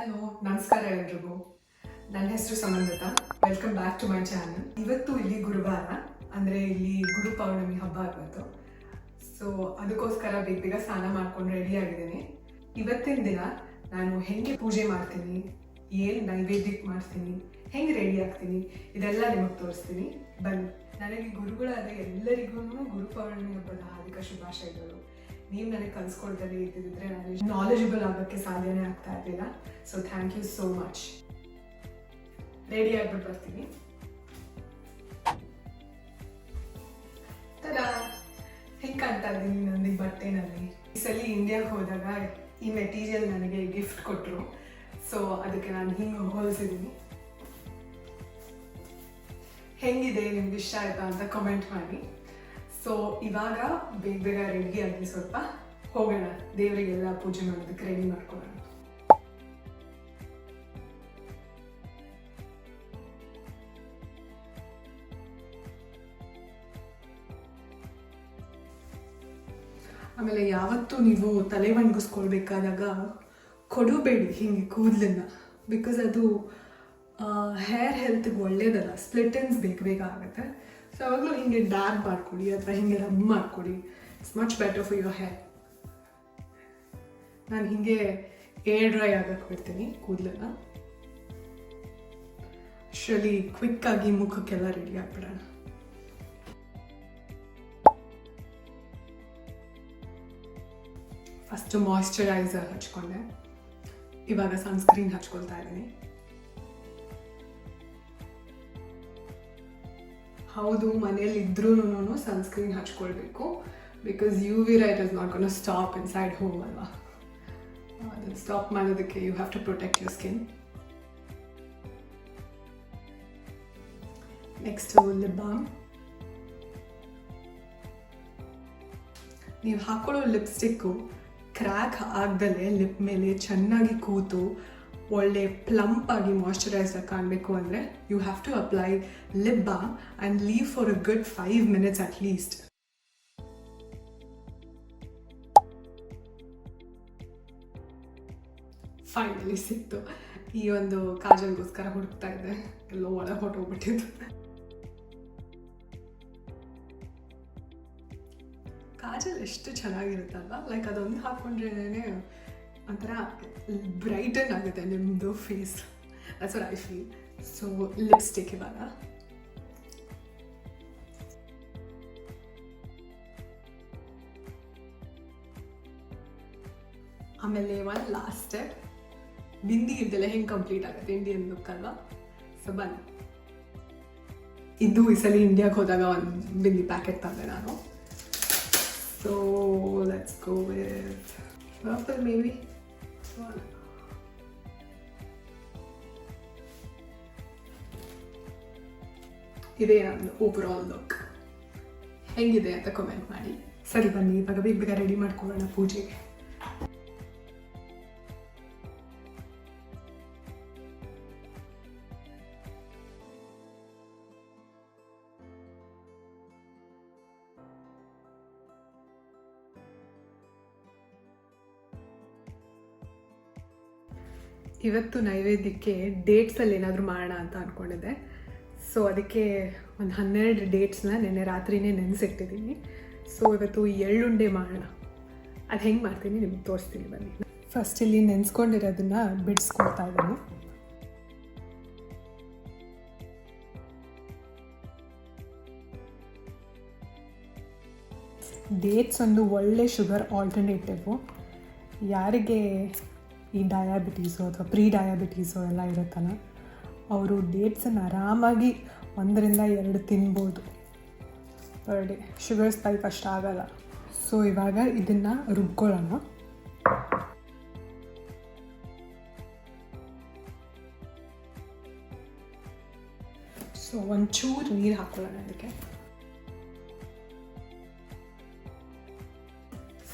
Hello, ನಮಸ್ಕಾರ ಎಲ್ರಿಗೂ. ನನ್ನ ಹೆಸರು Samanvita. Welcome back to my channel. ಇವತ್ತು ಇಲ್ಲಿ ಗುರುವಾರ, ಅಂದರೆ ಇಲ್ಲಿ ಗುರು ಪೌರ್ಣಮಿ ಹಬ್ಬ ಇವತ್ತು. ಸೊ ಅದಕ್ಕೋಸ್ಕರ ಬೇಗ ಸ್ನಾನ ಮಾಡ್ಕೊಂಡು ರೆಡಿ ಆಗಿದ್ದೀನಿ. ಇವತ್ತಿನ ದಿನ ನಾನು ಹೆಂಗೆ ಪೂಜೆ ಮಾಡ್ತೀನಿ, ಏನು ನೈವೇದ್ಯಕ್ಕೆ ಮಾಡ್ತೀನಿ, ಹೆಂಗೆ ರೆಡಿ ಆಗ್ತೀನಿ, ಇದೆಲ್ಲ ನಿಮಗೆ ತೋರಿಸ್ತೀನಿ. ಬನ್ನಿ. ನನಗೆ ಗುರುಗಳಾದ ಎಲ್ಲರಿಗೂ ಗುರು ಪೌರ್ಣಮಿ ಹಬ್ಬದ ಹಾರ್ದಿಕ ಶುಭಾಶಯಗಳು. ನೀವು ನನಗೆ ಕಲಿಸ್ಕೊಳ್ತಾರೆ ಇದ್ದಿದ್ರೆ ನಾನು ನಾಲೆಜಬಲ್ ಆಗೋಕ್ಕೆ ಸಾಧ್ಯನೇ ಆಗ್ತಾ ಇರಲಿಲ್ಲ. So thank you so much. Ready ಆಗ್ಬಿಟ್ಟು ಬರ್ತೀನಿ. ತರ ಹೆಂಗೆ ಕಾಣ್ತಾ ಇದ್ದೀನಿ ನನ್ನ ಈ ಬಟ್ಟೆನಲ್ಲಿ. ಈ ಸಲ ಇಂಡಿಯಾಗೆ ಹೋದಾಗ ಈ ಮೆಟೀರಿಯಲ್ ನನಗೆ ಗಿಫ್ಟ್ ಕೊಟ್ಟರು. ಸೊ ಅದಕ್ಕೆ ನಾನು ಹಿಂಗೆ ಹೋಲಿಸಿದ್ದೀನಿ. ಹೆಂಗಿದೆ, ನಿಮ್ಗೆ ಇಷ್ಟ ಆಯ್ತಾ ಅಂತ ಕಮೆಂಟ್ ಮಾಡಿ. ಸೊ ಇವಾಗ ಬೇಗ ರೆಡಿ ಆಗಿ ಸ್ವಲ್ಪ ಹೋಗೋಣ, ದೇವರಿಗೆಲ್ಲ ಪೂಜೆ ಮಾಡೋದಕ್ಕೆ ರೆಡಿ ಮಾಡ್ಕೊಳ್ಳೋಣ. ಆಮೇಲೆ ಯಾವತ್ತೂ ನೀವು ತಲೆ ಒಣಗಿಸ್ಕೊಳ್ಬೇಕಾದಾಗ ಕೊಡಬೇಡಿ ಹಿಂಗೆ ಕೂದಲನ್ನ, ಬಿಕಾಸ್ ಅದು ಹೇರ್ ಹೆಲ್ತ್ಗೆ ಒಳ್ಳೇದಲ್ಲ. ಸ್ಪ್ಲಿಟ್ ಎಂಡ್ಸ್ ಬೇಗ ಆಗುತ್ತೆ. ಸೊ ಅವಾಗಲೂ ಹಿಂಗೆ ಡಾರ್ಕ್ ಮಾಡ್ಕೊಳ್ಳಿ ಅಥವಾ ಹಿಂಗೆ ರಬ್ ಮಾಡ್ಕೊಳ್ಳಿ. It's much better for your hair. ನಾನು ಹಿಂಗೆ ಏರ್ ಡ್ರೈ ಆಗಕ್ಕೆ ಬಿಡ್ತೀನಿ ಕೂದಲನ್ನ. ಅಷ್ಟರಲ್ಲಿ ಕ್ವಿಕ್ಕಾಗಿ ಮುಖಕ್ಕೆಲ್ಲ ರೆಡಿ ಆಗ್ಬಿಡೋಣ. ಫಸ್ಟು ಮಾಯ್ಶ್ಚರೈಸರ್ ಹಚ್ಕೊಂಡೆ, ಇವಾಗ ಸನ್ಸ್ಕ್ರೀನ್ ಹಚ್ಕೊಳ್ತಾ ಇದ್ದೀನಿ. ಹೌದು, ಮನೆಯಲ್ಲಿ ಇದ್ರೂ ಸನ್ಸ್ಕ್ರೀನ್ ಹಚ್ಕೊಳ್ಬೇಕು, because UV right is not gonna stop inside home ಅಲ್ವಾ. ಅದನ್ನು ಸ್ಟಾಪ್ ಮಾಡೋದಕ್ಕೆ you have to protect your skin. Next lip balm. ನೀವು ಹಾಕೊಳ್ಳೋ ಲಿಪ್ಸ್ಟಿಕ್ಕು ಕ್ರ್ಯಾಕ್ ಆಗದಲ್ಲೇ ಲಿಪ್ ಮೇಲೆ ಚೆನ್ನಾಗಿ ಕೂತು ಒಳ್ಳೆ ಪ್ಲಂಪ್ ಆಗಿ ಮಾಯ್ಶ್ಚರೈಸರ್ ಕಾಣಬೇಕು ಅಂದರೆ you have to apply lip balm and leave for a good 5 minutes at least. Finally ಸಿಕ್ತು. ಈ ಒಂದು ಕಾಜಲ್ಗೋಸ್ಕರ ಹುಡುಕ್ತಾ ಇದ್ದೆ, ಎಲ್ಲೋ ಒಳಗೆ ಹೊಟ್ಟೋಗ್ಬಿಟ್ಟಿದ್ದು. ಕಾಜಲ್ ಎಷ್ಟು ಚೆನ್ನಾಗಿರುತ್ತಲ್ವ, ಲೈಕ್ ಅದೊಂದು ಹಾಕ್ಕೊಂಡ್ರೇನೆ ಒಂಥರ ಬ್ರೈಟನ್ ಆಗುತ್ತೆ ನಿಮ್ಮದು face. That's what I feel. So lipstick ಇವಾಗ. ಆಮೇಲೆ ಒನ್ ಲಾಸ್ಟ್ ಸ್ಟೆಪ್, ಬಿಂದಿ ಇದ್ದೆಲ್ಲ ಹೆಂಗೆ ಕಂಪ್ಲೀಟ್ ಆಗುತ್ತೆ ಇಂಡಿಯನ್ ಲುಕ್ ಅಲ್ವಾ. ಸೊ ಬನ್ನಿ. ಇದು ಈ ಸಲ ಇಂಡಿಯಾಗೆ ಹೋದಾಗ ಒಂದು ಬಿಂದಿ ಪ್ಯಾಕೆಟ್ ತಂದೆ ನಾನು. So let's go with purple maybe. ಇದೇ ನನ್ನ ಓವರ್ ಆಲ್ ಲುಕ್. ಹೆಂಗಿದೆ ಅಂತ ಕಮೆಂಟ್ ಮಾಡಿ. ಸರಿ ಬನ್ನಿ, ಇವಾಗ ಬೇಗ ರೆಡಿ ಮಾಡ್ಕೊಳ್ಳೋಣ ಪೂಜೆಗೆ. ಇವತ್ತು ನೈವೇದ್ಯಕ್ಕೆ ಡೇಟ್ಸಲ್ಲಿ ಏನಾದರೂ ಮಾಡೋಣ ಅಂತ ಅಂದ್ಕೊಂಡಿದ್ದೆ. ಸೊ ಅದಕ್ಕೆ ಒಂದು 12 ಡೇಟ್ಸ್ನ ನೆನ್ನೆ ರಾತ್ರಿನೇ ನೆನೆಸಿಟ್ಟಿದ್ದೀನಿ. ಸೊ ಇವತ್ತು ಎಳ್ಳುಂಡೆ ಮಾಡೋಣ. ಅದು ಹೆಂಗೆ ಮಾಡ್ತೀನಿ ನಿಮಗೆ ತೋರಿಸ್ತೀನಿ ಬನ್ನಿ. ಫಸ್ಟ್ ಇಲ್ಲಿ ನೆನೆಸ್ಕೊಂಡಿರೋದನ್ನು ಬಿಡಿಸ್ಕೊಳ್ತಾ ಇದ್ದೀನಿ. ಡೇಟ್ಸ್ ಒಂದು ಒಳ್ಳೆ ಶುಗರ್ ಆಲ್ಟರ್ನೇಟಿವು. ಯಾರಿಗೆ ಈ ಡಯಾಬಿಟೀಸು ಅಥವಾ ಪ್ರೀ ಡಯಾಬಿಟೀಸು ಎಲ್ಲ ಇರುತ್ತಲ್ಲ, ಅವರು ಡೇಟ್ಸನ್ನು ಆರಾಮಾಗಿ 1 ರಿಂದ 2 ತಿನ್ಬೋದು ಪರ್ ಡೇ. ಶುಗರ್ ಸ್ಪೈಕ್ ಅಷ್ಟು ಆಗಲ್ಲ. ಸೊ ಇವಾಗ ಇದನ್ನು ರುಬ್ಕೊಳ್ಳೋಣ. ಸೊ ಒಂಚೂರು ನೀರು ಹಾಕ್ಕೊಳ್ಳೋಣ ಅದಕ್ಕೆ.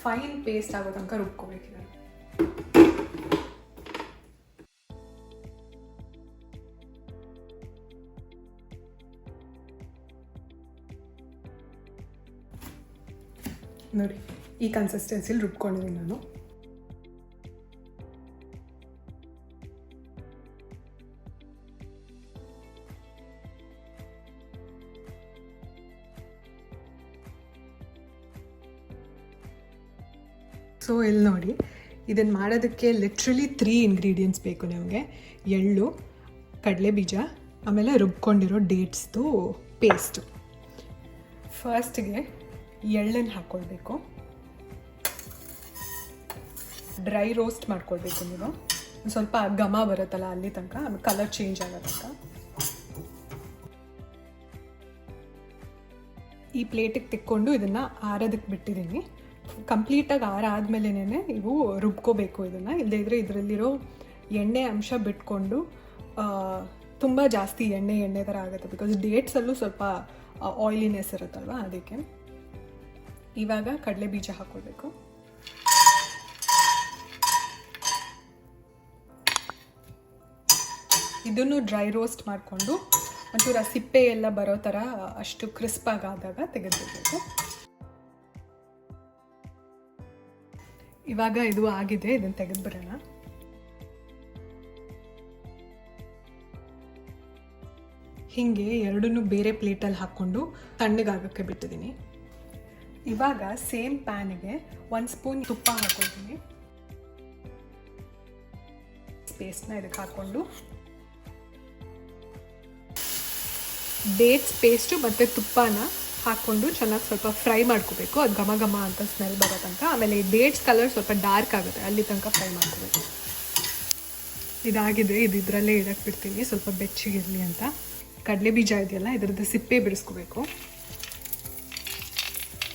ಫೈನ್ ಪೇಸ್ಟ್ ಆಗೋ ತನಕ ರುಬ್ಕೋಬೇಕಿದೆ. ನೋಡಿ, ಈ ಕನ್ಸಿಸ್ಟೆನ್ಸಿಲಿ ರುಬ್ಕೊಂಡಿದ್ದೀನಿ ನಾನು. ಸೊ ಇಲ್ಲಿ ನೋಡಿ, ಇದನ್ನು ಮಾಡೋದಕ್ಕೆ ಲಿಟ್ರಲಿ 3 ಇಂಗ್ರೀಡಿಯೆಂಟ್ಸ್ ಬೇಕು ನಿಮಗೆ. ಎಳ್ಳು, ಕಡಲೆ ಬೀಜ, ಆಮೇಲೆ ರುಬ್ಕೊಂಡಿರೋ ಡೇಟ್ಸ್ದು ಪೇಸ್ಟು. ಫಸ್ಟ್ಗೆ ಎಳ್ಳನ್ನು ಹಾಕ್ಕೊಳ್ಬೇಕು. ಡ್ರೈ ರೋಸ್ಟ್ ಮಾಡ್ಕೊಳ್ಬೇಕು ನೀವು. ಸ್ವಲ್ಪ ಘಮ ಬರುತ್ತಲ್ಲ ಅಲ್ಲಿ ತನಕ, ಆಮೇಲೆ ಕಲರ್ ಚೇಂಜ್ ಆಗೋ ತನಕ. ಈ ಪ್ಲೇಟಿಗೆ ತೆಕ್ಕೊಂಡು ಇದನ್ನು ಆರೋದಕ್ಕೆ ಬಿಟ್ಟಿದ್ದೀನಿ. ಕಂಪ್ಲೀಟಾಗಿ ಆರಾದ್ಮೇಲೆನೇ ನೀವು ರುಬ್ಕೋಬೇಕು ಇದನ್ನು. ಇಲ್ಲದೇ ಇದರಲ್ಲಿರೋ ಎಣ್ಣೆ ಅಂಶ ಬಿಟ್ಕೊಂಡು ತುಂಬ ಜಾಸ್ತಿ ಎಣ್ಣೆ ಥರ ಆಗುತ್ತೆ. ಬಿಕಾಸ್ ಡೇಟ್ಸಲ್ಲೂ ಸ್ವಲ್ಪ ಆಯಿಲಿನೆಸ್ ಇರುತ್ತಲ್ವ, ಅದಕ್ಕೆ. ಇವಾಗ ಕಡಲೆ ಬೀಜ ಹಾಕ್ಕೊಳ್ಬೇಕು. ಇದನ್ನು ಡ್ರೈ ರೋಸ್ಟ್ ಮಾಡಿಕೊಂಡು ಒಂಚೂರು ಸಿಪ್ಪೆ ಎಲ್ಲ ಬರೋ ಥರ ಅಷ್ಟು ಕ್ರಿಸ್ಪಾಗಿ ಆದಾಗ ತೆಗೆದುಬಿಡ್ಬೇಕು. ಇವಾಗ ಇದು ಆಗಿದೆ, ಇದನ್ನು ತೆಗೆದುಬಿಡೋಣ. ಹೀಗೆ ಎರಡನ್ನೂ ಬೇರೆ ಪ್ಲೇಟಲ್ಲಿ ಹಾಕ್ಕೊಂಡು ತಣ್ಣಗಾಗೋಕ್ಕೆ ಬಿಟ್ಟಿದ್ದೀನಿ. ಇವಾಗ ಸೇಮ್ ಪ್ಯಾನಿಗೆ 1 ಸ್ಪೂನ್ ತುಪ್ಪ ಹಾಕ್ಕೊಳ್ತೀನಿ. ಪೇಸ್ಟ್ನ ಇದಕ್ಕೆ ಹಾಕ್ಕೊಂಡು ಡೇಟ್ಸ್ ಪೇಸ್ಟು ಮತ್ತು ತುಪ್ಪನ ಹಾಕ್ಕೊಂಡು ಚೆನ್ನಾಗಿ ಸ್ವಲ್ಪ ಫ್ರೈ ಮಾಡ್ಕೋಬೇಕು. ಅದು ಘಮ ಘಮ ಅಂತ ಸ್ಮೆಲ್ ಬರೋ ತನಕ. ಆಮೇಲೆ ಈ ಡೇಟ್ಸ್ ಕಲರ್ ಸ್ವಲ್ಪ ಡಾರ್ಕ್ ಆಗುತ್ತೆ, ಅಲ್ಲಿ ತನಕ ಫ್ರೈ ಮಾಡ್ಕೋಬೇಕು. ಇದಾಗಿದೆ, ಇದು ಇದರಲ್ಲೇ ಇಡಕ್ಕೆ ಬಿಡ್ತೀನಿ ಸ್ವಲ್ಪ ಬೆಚ್ಚಗಿರಲಿ ಅಂತ. ಕಡಲೆ ಬೀಜ ಇದೆಯಲ್ಲ, ಇದರದ್ದು ಸಿಪ್ಪೆ ಬಿಡಿಸ್ಕೋಬೇಕು.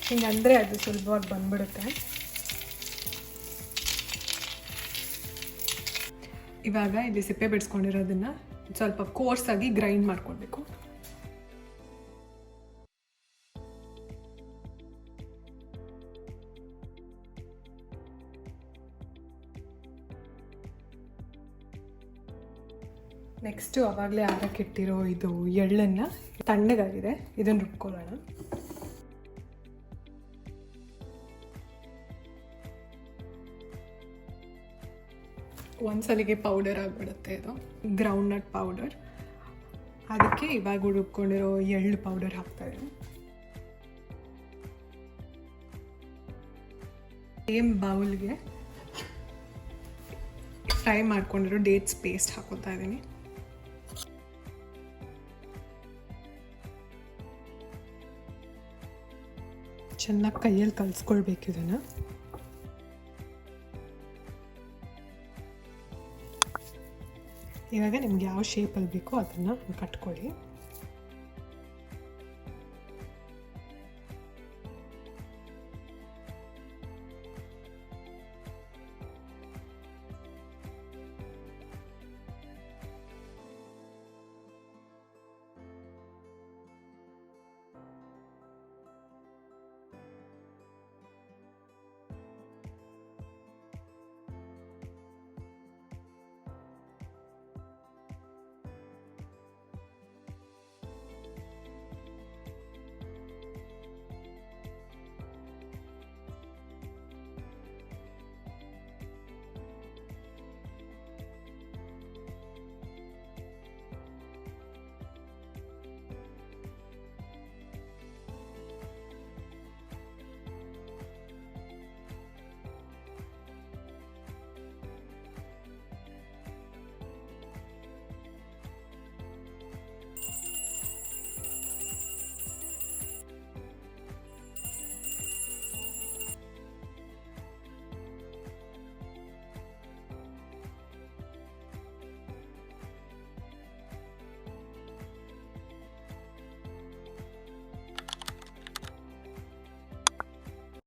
ಹಿಂಗಂದರೆ ಅದು ಸುಲಭವಾಗಿ ಬಂದ್ಬಿಡುತ್ತೆ. ಇವಾಗ ಇಲ್ಲಿ ಸಿಪ್ಪೆ ಬಿಡಿಸ್ಕೊಂಡಿರೋದನ್ನು ಸ್ವಲ್ಪ ಕೋರ್ಸಾಗಿ ಗ್ರೈಂಡ್ ಮಾಡ್ಕೊಳ್ಬೇಕು. ನೆಕ್ಸ್ಟು ಆವಾಗಲೇ ಆರಕ್ಕಿಟ್ಟಿರೋ ಇದು ಎಳ್ಳನ್ನು ತಣ್ಣಗಾಗಿದೆ, ಇದನ್ನು ರುಬ್ಕೊಳ್ಳೋಣ. ಒಂದ್ಸಲಿಗೆ ಪೌಡರ್ ಆಗಿಬಿಡುತ್ತೆ ಇದು, ಗ್ರೌಂಡ್ ನಟ್ ಪೌಡರ್. ಅದಕ್ಕೆ ಇವಾಗ ರುಬ್ಕೊಂಡಿರೋ ಎಳ್ಳು ಪೌಡರ್ ಹಾಕ್ತಾಯಿದ್ದೀನಿ. ಸೇಮ್ ಬೌಲ್ಗೆ ಫ್ರೈ ಮಾಡ್ಕೊಂಡಿರೋ ಡೇಟ್ಸ್ ಪೇಸ್ಟ್ ಹಾಕೋತಾ ಇದ್ದೀನಿ. ಚೆನ್ನಾಗಿ ಕೈಯಲ್ಲಿ ಕಲಿಸ್ಕೊಳ್ಬೇಕು ಇದನ್ನು. ಇವಾಗ ನಿಮ್ಗೆ ಯಾವ ಶೇಪಲ್ಲಿ ಬೇಕೋ ಅದನ್ನು ಕಟ್ಕೊಳ್ಳಿ.